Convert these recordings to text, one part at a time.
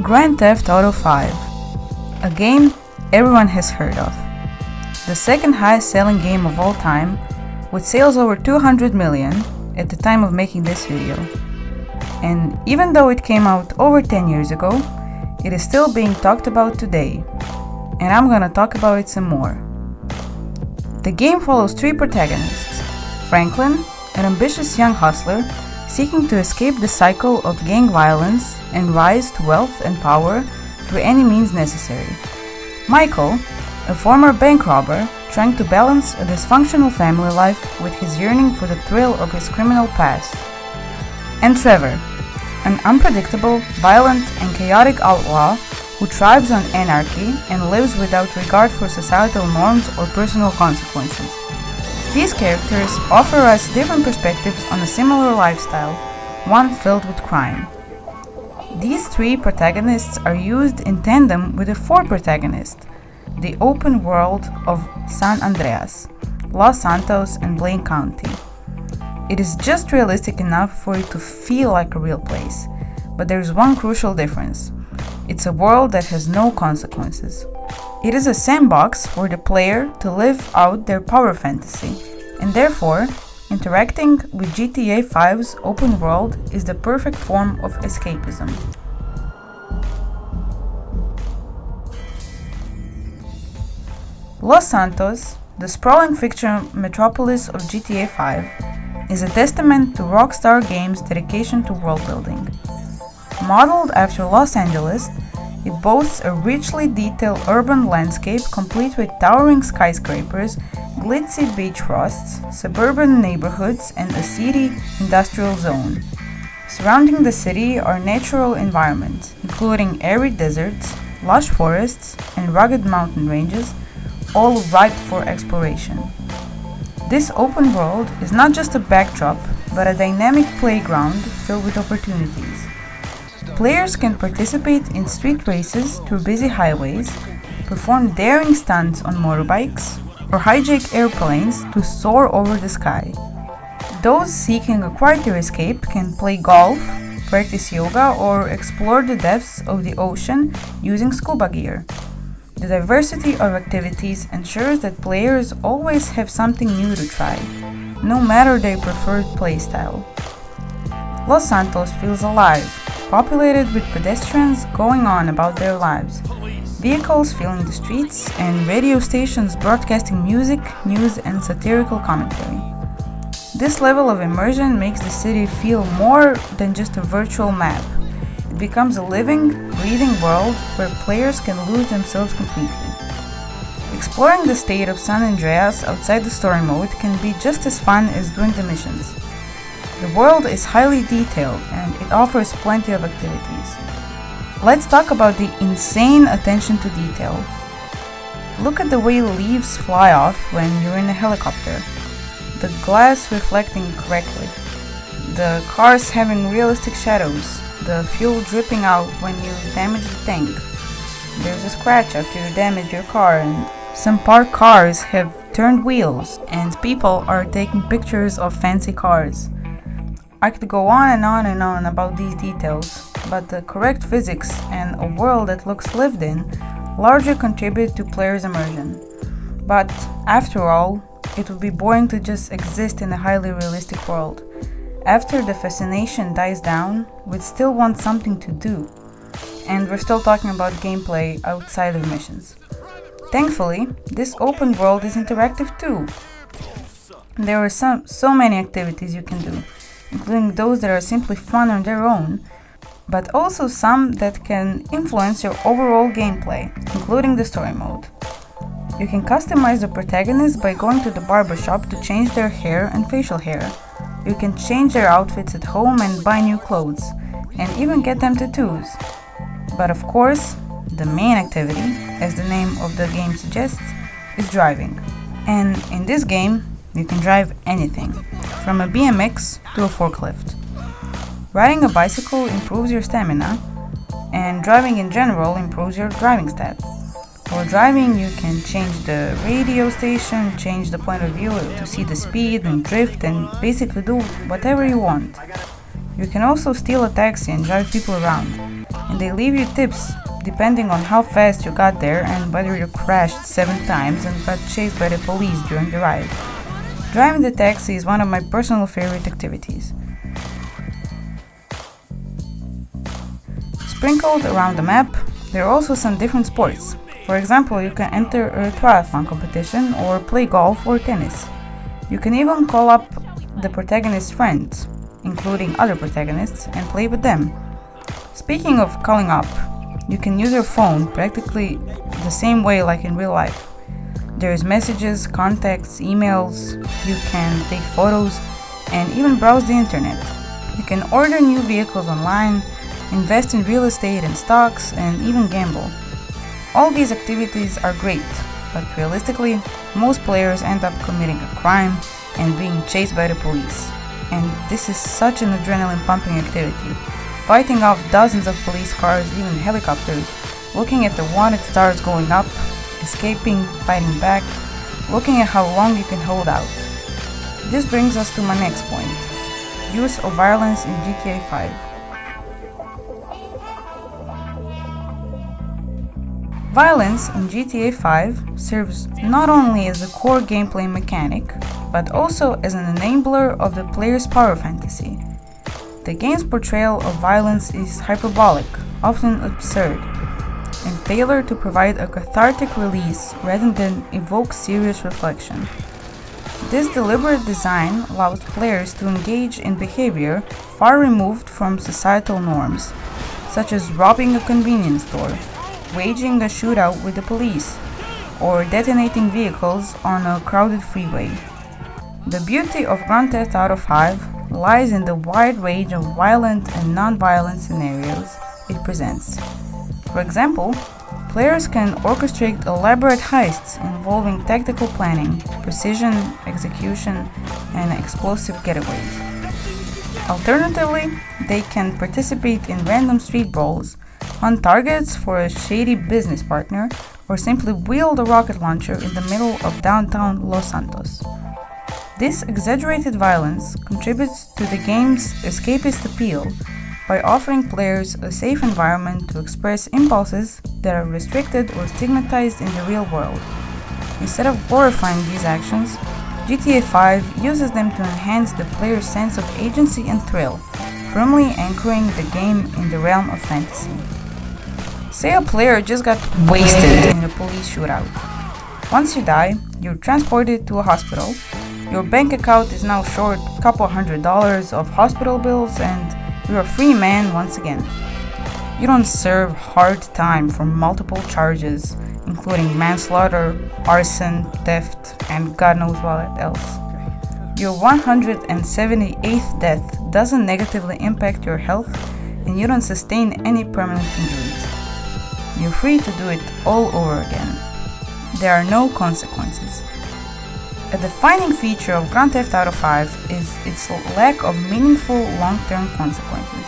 Grand Theft Auto 5, a game everyone has heard of. The second highest selling game of all time, with sales over 200 million at the time of making this video. And even though it came out over 10 years ago, it is still being talked about today. And I'm gonna talk about it some more. The game follows three protagonists: Franklin, an ambitious young hustler seeking to escape the cycle of gang violence and rise to wealth and power through any means necessary; Michael, a former bank robber trying to balance a dysfunctional family life with his yearning for the thrill of his criminal past; and Trevor, an unpredictable, violent, and chaotic outlaw who thrives on anarchy and lives without regard for societal norms or personal consequences. These characters offer us different perspectives on a similar lifestyle, one filled with crime. These three protagonists are used in tandem with the fourth protagonist, the open world of San Andreas, Los Santos, and Blaine County. It is just realistic enough for it to feel like a real place, but there is one crucial difference. It's a world that has no consequences. It is a sandbox for the player to live out their power fantasy, and therefore, interacting with GTA 5's open world is the perfect form of escapism. Los Santos, the sprawling fictional metropolis of GTA 5, is a testament to Rockstar Games' dedication to world building. Modeled after Los Angeles, it boasts a richly detailed urban landscape complete with towering skyscrapers, glitzy beach rosts, suburban neighborhoods, and a seedy industrial zone. Surrounding the city are natural environments, including arid deserts, lush forests, and rugged mountain ranges, all ripe for exploration. This open world is not just a backdrop, but a dynamic playground filled with opportunities. Players can participate in street races through busy highways, perform daring stunts on motorbikes, or hijack airplanes to soar over the sky. Those seeking a quieter escape can play golf, practice yoga, or explore the depths of the ocean using scuba gear. The diversity of activities ensures that players always have something new to try, no matter their preferred playstyle. Los Santos feels alive, populated with pedestrians going on about their lives, vehicles filling the streets, and radio stations broadcasting music, news, and satirical commentary. This level of immersion makes the city feel more than just a virtual map. It becomes a living, breathing world where players can lose themselves completely. Exploring the state of San Andreas outside the story mode can be just as fun as doing the missions. The world is highly detailed and it offers plenty of activities. Let's talk about the insane attention to detail. Look at the way leaves fly off when you're in a helicopter, the glass reflecting correctly, the cars having realistic shadows, the fuel dripping out when you damage the tank. There's a scratch after you damage your car, and some parked cars have turned wheels, and people are taking pictures of fancy cars. I could go on and on and on about these details, but the correct physics and a world that looks lived in largely contribute to players' immersion. But after all, it would be boring to just exist in a highly realistic world. After the fascination dies down, we'd still want something to do. And we're still talking about gameplay outside of missions. Thankfully, this open world is interactive too. There are so many activities you can do, including those that are simply fun on their own, but also some that can influence your overall gameplay, including the story mode. You can customize the protagonists by going to the barbershop to change their hair and facial hair. You can change their outfits at home and buy new clothes, and even get them tattoos. But of course, the main activity, as the name of the game suggests, is driving. And in this game, you can drive anything, from a BMX to a forklift. Riding a bicycle improves your stamina, and driving in general improves your driving stat. While driving, you can change the radio station, change the point of view to see the speed and drift, and basically do whatever you want. You can also steal a taxi and drive people around. and they leave you tips depending on how fast you got there and whether you crashed 7 times and got chased by the police during the ride. Driving the taxi is one of my personal favorite activities. Sprinkled around the map, there are also some different sports. For example, you can enter a triathlon competition or play golf or tennis. You can even call up the protagonist's friends, including other protagonists, and play with them. Speaking of calling up, you can use your phone practically the same way like in real life. There's messages, contacts, emails, you can take photos, and even browse the internet. You can order new vehicles online, invest in real estate and stocks, and even gamble. All these activities are great, but realistically, most players end up committing a crime and being chased by the police. And this is such an adrenaline-pumping activity. Fighting off dozens of police cars, even helicopters, looking at the wanted stars going up, escaping, fighting back, looking at how long you can hold out. This brings us to my next point: use of violence in GTA 5. Violence in GTA 5 serves not only as a core gameplay mechanic, but also as an enabler of the player's power fantasy. The game's portrayal of violence is hyperbolic, often absurd, and tailored to provide a cathartic release rather than evoke serious reflection. This deliberate design allows players to engage in behavior far removed from societal norms, such as robbing a convenience store, waging a shootout with the police, or detonating vehicles on a crowded freeway. The beauty of Grand Theft Auto 5 lies in the wide range of violent and non-violent scenarios it presents. For example, players can orchestrate elaborate heists involving tactical planning, precision, execution, and explosive getaways. Alternatively, they can participate in random street brawls, hunt targets for a shady business partner, or simply wield a rocket launcher in the middle of downtown Los Santos. This exaggerated violence contributes to the game's escapist appeal by offering players a safe environment to express impulses that are restricted or stigmatized in the real world. Instead of glorifying these actions, GTA 5 uses them to enhance the player's sense of agency and thrill, firmly anchoring the game in the realm of fantasy. Say a player just got wasted in a police shootout. Once you die, you're transported to a hospital. Your bank account is now short a couple $100 of hospital bills, and you're a free man once again. You don't serve hard time for multiple charges, including manslaughter, arson, theft, and God knows what else. Your 178th death doesn't negatively impact your health, and you don't sustain any permanent injuries. You're free to do it all over again. There are no consequences. A defining feature of Grand Theft Auto 5 is its lack of meaningful long-term consequences.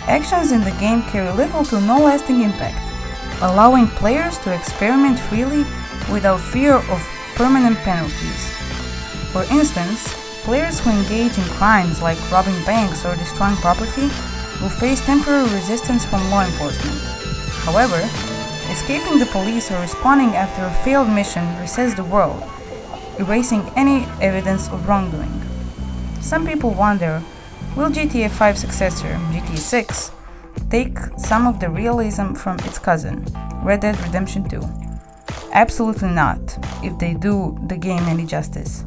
Actions in the game carry little to no lasting impact, allowing players to experiment freely without fear of permanent penalties. For instance, players who engage in crimes like robbing banks or destroying property will face temporary resistance from law enforcement. However, escaping the police or responding after a failed mission resets the world, erasing any evidence of wrongdoing. Some people wonder, will GTA 5 successor, GTA 6, take some of the realism from its cousin, Red Dead Redemption 2? Absolutely not, if they do the game any justice.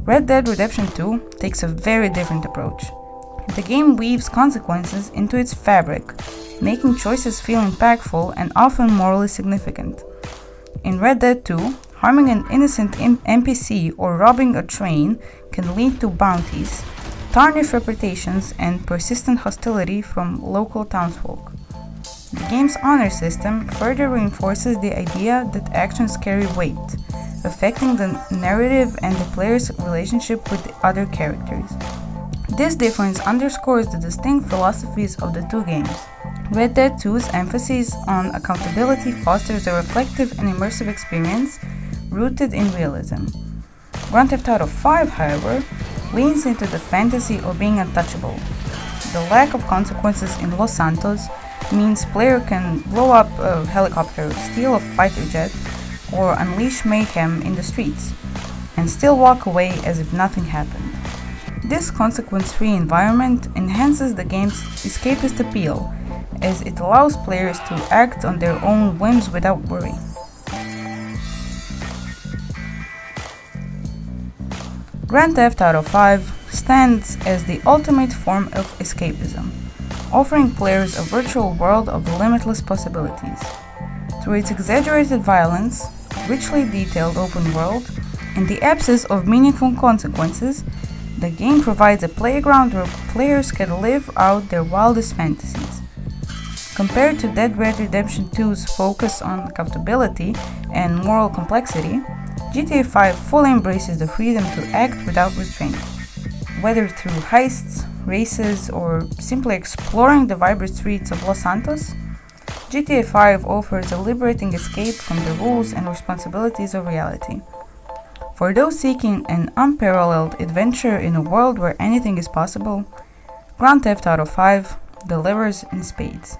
Red Dead Redemption 2 takes a very different approach. The game weaves consequences into its fabric, making choices feel impactful and often morally significant. In Red Dead 2, harming an innocent NPC or robbing a train can lead to bounties, tarnished reputations, and persistent hostility from local townsfolk. The game's honor system further reinforces the idea that actions carry weight, affecting the narrative and the player's relationship with the other characters. This difference underscores the distinct philosophies of the two games. Red Dead 2's emphasis on accountability fosters a reflective and immersive experience rooted in realism. Grand Theft Auto 5, however, leans into the fantasy of being untouchable. The lack of consequences in Los Santos means player can blow up a helicopter, steal a fighter jet, or unleash mayhem in the streets, and still walk away as if nothing happened. This consequence-free environment enhances the game's escapist appeal, as it allows players to act on their own whims without worry. Grand Theft Auto V stands as the ultimate form of escapism, offering players a virtual world of limitless possibilities. Through its exaggerated violence, richly detailed open world, and the absence of meaningful consequences, the game provides a playground where players can live out their wildest fantasies. Compared to Dead Red Redemption 2's focus on accountability and moral complexity, GTA V fully embraces the freedom to act without restraint. Whether through heists, races, or simply exploring the vibrant streets of Los Santos, GTA V offers a liberating escape from the rules and responsibilities of reality. For those seeking an unparalleled adventure in a world where anything is possible, Grand Theft Auto V delivers in spades.